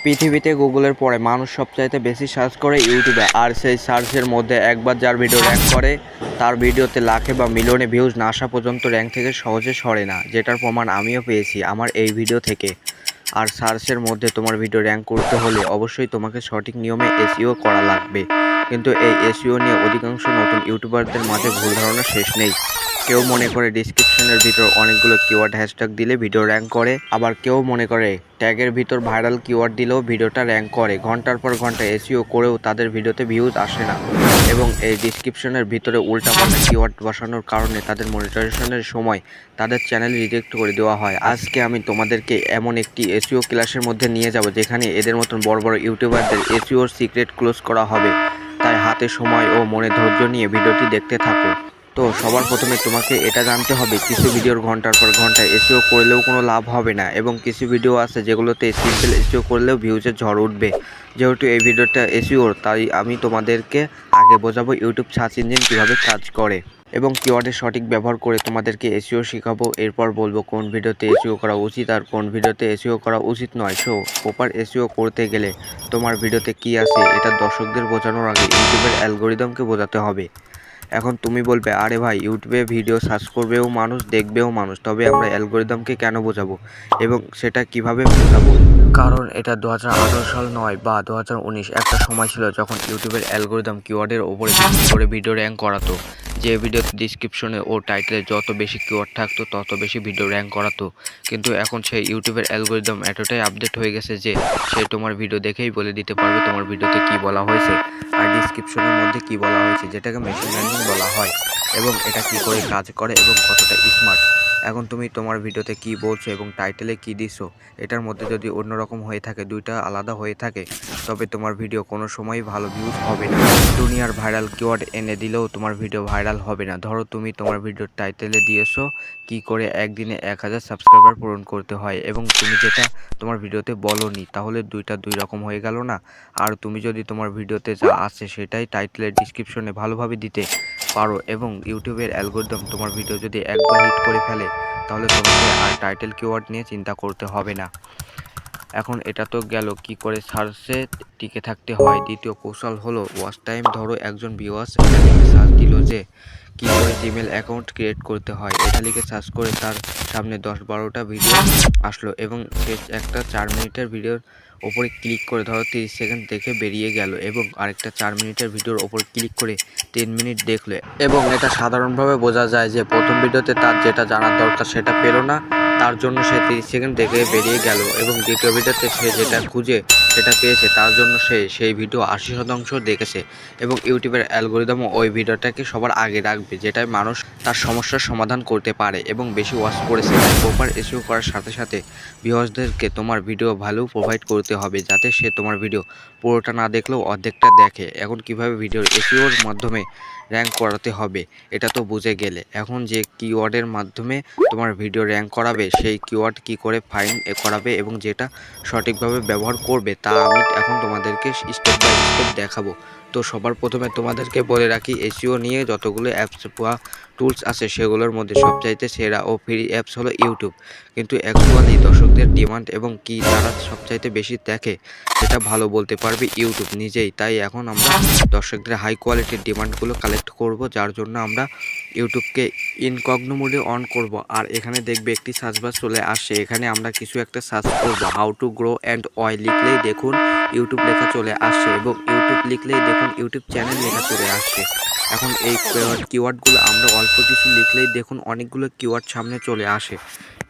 পৃথিবীতে গুগলের পরে মানুষ সবচাইতে বেশি সার্চ করে ইউটিউবে, আর সেই সার্চের মধ্যে একবার যার ভিডিও র্যাঙ্ক করে তার ভিডিওতে লাখে বা মিলিয়নে ভিউজ না আসা পর্যন্ত র্যাঙ্ক থেকে সহজে সরে না, যেটার প্রমাণ আমিও পেয়েছি আমার এই ভিডিও থেকে। আর সার্চের মধ্যে তোমার ভিডিও র্যাঙ্ক করতে হলে অবশ্যই তোমাকে সঠিক নিয়মে এসইও করা লাগবে। কিন্তু এই এসইও নিয়ে অধিকাংশ নতুন ইউটিউবারদের মাঝে ভুল ধারণা শেষ নেই। কেউ মনে করে ডিসক্রিপশনের ভিতর অনেকগুলো কিওয়ার্ড হ্যাশট্যাগ দিলে ভিডিও র্যাঙ্ক করে, আবার কেউ মনে করে ট্যাগের ভিতর ভাইরাল কিওয়ার্ড দিলেও ভিডিওটা র্যাঙ্ক করে। ঘন্টার পর ঘন্টা এসইও করেও তাদের ভিডিওতে ভিউজ আসে না, এবং এই ডিসক্রিপশনের ভিতরে উল্টাপাল্টা কিওয়ার্ড বসানোর কারণে তাদের মনিটাইজেশনের সময় তাদের চ্যানেল রিজেক্ট করে দেওয়া হয়। আজকে আমি তোমাদেরকে এমন একটি এসইও ক্লাসের মধ্যে নিয়ে যাব যেখানে এদের মতন বড় বড় ইউটিউবারদের এসইওর সিক্রেট ক্লোজ করা হবে। তাই হাতে সময় ও মনে ধৈর্য নিয়ে ভিডিওটি দেখতে থাকো। তো সবার প্রথমে তোমাকে এটা জানতে হবে, কিছু ভিডিওর ঘন্টার পর ঘন্টা এসইও করলেও কোনো লাভ হবে না, এবং কিছু ভিডিও আছে যেগুলোতে সিম্পল এসইও করলেও ভিউজের ঝড় উঠবে। যেহেতু এই ভিডিওটা এসইওর, তাই আমি তোমাদেরকে আগে বোঝাবো ইউটিউব সার্চ ইঞ্জিন কীভাবে কাজ করে এবং কিওয়ার্ডের সঠিক ব্যবহার করে তোমাদেরকে এসইও শেখাবো। এরপর বলবো কোন ভিডিওতে এসইও করা উচিত আর কোন ভিডিওতে এসইও করা উচিত নয়। সো প্রপার এসইও করতে গেলে তোমার ভিডিওতে কি আছে এটা দর্শকদের বোঝানোর আগে ইউটিউবের অ্যালগোরিদমকে বোঝাতে হবে। এখন তুমি বলবে, আরে ভাই, ইউটিউবে ভিডিও সার্চ করবেও মানুষ, দেখবেও মানুষ, তবে আমরা অ্যালগোরিদমকে কেন বোঝাবো এবং সেটা কিভাবে বোঝাবো? কারণ এটা 2018 সাল নয় বা 2019, একটা সময় ছিল যখন ইউটিউবের অ্যালগোরিদম কিওয়ার্ডের ওপরে ভিত্তি করে ভিডিও র্যাঙ্ক করাতো। যে ভিডিওতে ডিসক্রিপশনে ও টাইটেলে যত বেশি কিওয়ার্ড থাকতো তত বেশি ভিডিও র্যাঙ্ক করাতো। কিন্তু এখন সেই ইউটিউবের অ্যালগোরিদম এতটাই আপডেট হয়ে গেছে যে সে তোমার ভিডিও দেখেই বলে দিতে পারবে তোমার ভিডিওতে কী বলা হয়েছে আর ডিসক্রিপশনের মধ্যে কী বলা হয়েছে, যেটাকে মেশিন লার্নিং বলা হয়, এবং এটা কী করে কাজ করে এবং কতটা স্মার্ট। এখন তুমি তোমার ভিডিওতে কি বলছো এবং টাইটেলে কি দিছো, এটার মধ্যে যদি অন্যরকম হয়ে থাকে, দুইটা আলাদা হয়ে থাকে, তবে তোমার ভিডিও কোনো সময়ই ভালো ভিউজ হবে না। দুনিয়ার ভাইরাল কিওয়ার্ড এনে দিলেও তোমার ভিডিও ভাইরাল হবে না। ধরো তুমি তোমার ভিডিওর টাইটেলে দিয়েছো কি করে একদিনে 1000 সাবস্ক্রাইবার পূরণ করতে হয়, এবং তুমি যেটা তোমার ভিডিওতে বলোনি, তাহলে দুইটা দুই রকম হয়ে গেল না? আর তুমি যদি তোমার ভিডিওতে যা আছে সেটাই টাইটেলের ডিসক্রিপশনে ভালোভাবে দিতে পারো, এবং ইউটিউবের অ্যালগোরিদম তোমার ভিডিও যদি একবার হিট করে ফেলে, তাহলে তোমাকে আর টাইটেল কিওয়ার্ড নিয়ে চিন্তা করতে হবে না। এখন এটা তো গেল কি করে সার্চে টিকে থাকতে হয়। দ্বিতীয় কৌশল হলো ওয়াচ টাইম। ধরো একজন ভিউয়ার্স এটা লিখে সার্চ দিল যে কী করে জিমেল অ্যাকাউন্ট ক্রিয়েট করতে হয়, এটা লিখে সার্চ করে তার সামনে 10-12টা ভিডিও আসলো, এবং সে একটা 4 মিনিটের ভিডিওর ওপরে ক্লিক করে ধরো 30 সেকেন্ড দেখে বেরিয়ে গেল, এবং আরেকটা 4 মিনিটের ভিডিওর ওপর ক্লিক করে 3 মিনিট দেখলো, এবং এটা সাধারণভাবে বোঝা যায় যে প্রথম ভিডিওতে তার যেটা জানার দরকার সেটা পেল না, তার জন্য সে 30 সেকেন্ড দেখে বেরিয়ে গেল, এবং দ্বিতীয় ভিডিওতে সে যেটা খুঁজে সেটা পেয়েছে, তার জন্য সে সেই ভিডিও 80% দেখেছে, এবং ইউটিউবের অ্যালগোরিদমও ওই ভিডিওটাকে সবার আগে রাখবে, যেটায় মানুষ তার সমস্যার সমাধান করতে পারে এবং বেশি ওয়াচ করেছে। তাই প্রপার এসইও করার সাথে সাথে ভিউয়ার্সদেরকে তোমার ভিডিও ভ্যালু প্রোভাইড করতে হবে, যাতে সে তোমার ভিডিও পুরোটা না দেখলেও অর্ধেকটা দেখে। এখন কিভাবে ভিডিওর এসইওর মাধ্যমে র্যাঙ্ক করাতে হবে এটা তো বুঝে গেলে। এখন যে কিওয়ার্ডের মাধ্যমে তোমার ভিডিও র্যাঙ্ক করাবে সেই কিওয়ার্ড কি করে ফাইন্ড করাবে এবং যেটা সঠিকভাবে ব্যবহার করবে তা আমি এখন তোমাদেরকে স্টেপ বাই স্টেপ দেখাবো। তো সবার প্রথমে তোমাদেরকে বলে রাখি, এসইও নিয়ে যতগুলো অ্যাপস বা টুলস আছে সেগুলোর মধ্যে সবচাইতে সেরা ও ফ্রি অ্যাপস হলো ইউটিউব। কিন্তু অ্যাকচুয়ালি দর্শকদের ডিমান্ড এবং কি তারা সবচাইতে বেশি দেখে সেটা ভালো বলতে পারবে ইউটিউব নিজেই। তাই এখন আমরা দর্শকদের হাই কোয়ালিটির ডিমান্ডগুলো কালেক্ট করব, যার জন্য আমরা ইউটিউবকে ইনকগনো মোডে অন করব। আর এখানে দেখবে একটি সার্চ বার চলে আসছে, এখানে আমরা কিছু একটা সার্চ করব। How to grow and oil লিখলেই দেখুন ইউটিউব লেখা চলে আসছে, এবং ইউটিউব লিখলেই দেখুন ইউটিউব চ্যানেল লেখা চলে আসছে। এখন এই কিওয়ার্ডগুলো আমরা অল্প কিছু লিখলেই দেখুন অনেকগুলো কিওয়ার্ড সামনে চলে আসে।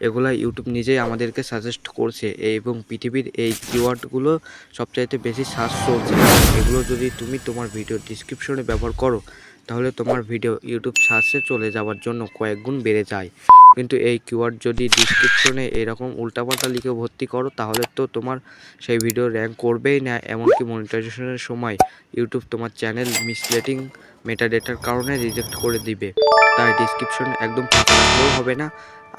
এগুলো ইউটিউব নিজেই আমাদেরকে সাজেস্ট করছে, এবং পৃথিবীর এই কিওয়ার্ডগুলো সবচাইতে বেশি সার্চ চলছে। এগুলো যদি তুমি তোমার ভিডিও ডিসক্রিপশনে ব্যবহার করো, তাহলে তোমার ভিডিও ইউটিউব সার্চে চলে যাওয়ার জন্য কয়েক গুণ বেড়ে যায়। কিন্তু এই কিওয়ার্ড যদি ডিসক্রিপশনে এরকম উল্টাপাল্টা লিখে ভর্তি করো, তাহলে তো তোমার সেই ভিডিও র্যাঙ্ক করবেই না, এমনকি মনিটাইজেশনের সময় ইউটিউব তোমার চ্যানেল মিসলেডিং মেটাডেটার কারণে রিজেক্ট করে দিবে। তাই ডিসক্রিপশন একদম ফাঁকা রাখলেও হবে না,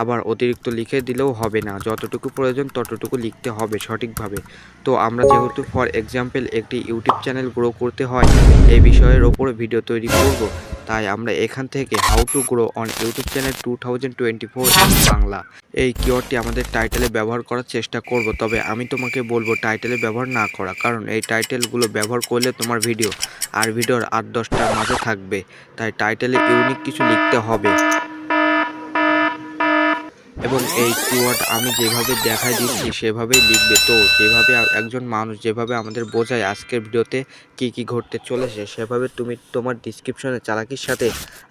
আবার অতিরিক্ত লিখে দিলেও হবে না। যতটুকু প্রয়োজন ততটুকু লিখতে হবে সঠিকভাবে। তো আমরা যেহেতু ফর এক্সাম্পল একটি ইউটিউব চ্যানেল গ্রো করতে হয় এই বিষয়ের ওপর ভিডিও তৈরি করব, তাই আমরা এখান থেকে how to grow on YouTube channel 2024 Bangla এই কিওয়ার্ডটি আমাদের টাইটেলে ব্যবহার করার চেষ্টা করব। তবে আমি তোমাকে বলবো টাইটেলে ব্যবহার না করা, কারণ এই টাইটেলগুলো ব্যবহার করলে তোমার ভিডিও আর ভিডিওর 8-10টার মাঝে থাকবে। তাই টাইটেলে ইউনিক কিছু লিখতে হবে এবং এই কিওয়ার্ড আমি যেভাবে দেখাই দিচ্ছি সেভাবেই লিখবে। তো যেভাবে একজন মানুষ যেভাবে আমাদের বোঝায় আজকের ভিডিওতে কি কি ঘটতে চলেছে, সেভাবে তুমি তোমার ডিসক্রিপশনে চালাকির সাথে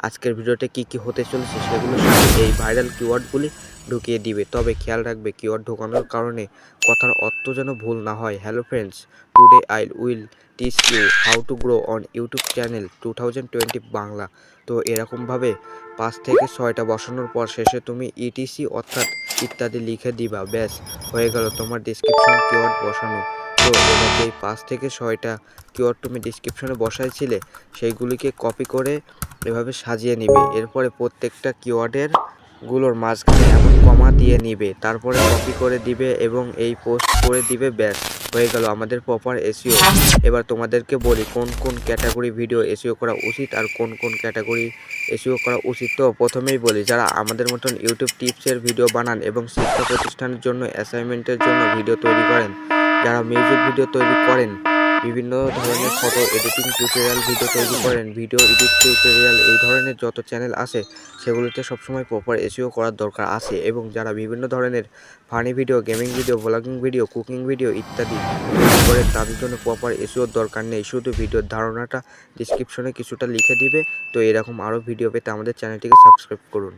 আজকের ভিডিওতে কি কি হতে চলেছে সেগুলোর সাথে এই ভাইরাল কিওয়ার্ডগুলি ঢুকিয়ে দিবে। তবে খেয়াল রাখবে কিওয়ার্ড ঢোকানোর কারণে কথার অর্থ যেন ভুল না হয়। Hello friends, today I will teach you how to grow on YouTube channel 2020 Bangla. তো এরকমভাবে 5 থেকে 6টা বসানোর পর শেষে তুমি ইটিসি অর্থাৎ ইত্যাদি লিখে দিবা। ব্যাস হয়ে গেল তোমার ডিসক্রিপশন কিওয়ার্ড বসানো। তো এবার যেই 5 থেকে 6টা কিওয়ার্ড তুমি ডিসক্রিপশনে বসাইছিলে সেইগুলিকে কপি করে এভাবে সাজিয়ে নিবে। এরপরে প্রত্যেকটা কিওয়ার্ডের গুলোর মাঝখানে এমন কমা দিয়ে নিবে, তারপরে কপি করে দিবে এবং এই পোস্ট করে দিবে। ব্যাস হয়ে গেল আমাদের প্রপার এসইও। এবার তোমাদেরকে বলি কোন কোন ক্যাটাগরি ভিডিও এসইও করা উচিত আর কোন কোন ক্যাটাগরি এসইও করা উচিত। তো প্রথমেই বলি, যারা আমাদের মতন ইউটিউব টিপসের ভিডিও বানান এবং শিক্ষা প্রতিষ্ঠানের জন্য অ্যাসাইনমেন্টের জন্য ভিডিও তৈরি করেন, যারা মিউজিক ভিডিও তৈরি করেন, বিভিন্ন ধরনের ফটো এডিটিং টিউটোরিয়াল ভিডিও তৈরি করেন, ভিডিও এডিট টিউটোরিয়াল, এই ধরনের যত চ্যানেল আছে সেগুলোতে সবসময় প্রপার এসইও করার দরকার আছে। এবং যারা বিভিন্ন ধরনের funny video, gaming video, blogging video, cooking video ইত্যাদি তৈরি করেন, তাদের জন্য প্রপার এসইওর দরকার নেই। শুধু ভিডিওর ধারণাটা ডিসক্রিপশনে কিছুটা লিখে দিবে। তো এরকম আরও ভিডিও পেতে আমাদের চ্যানেলটিকে সাবস্ক্রাইব করুন।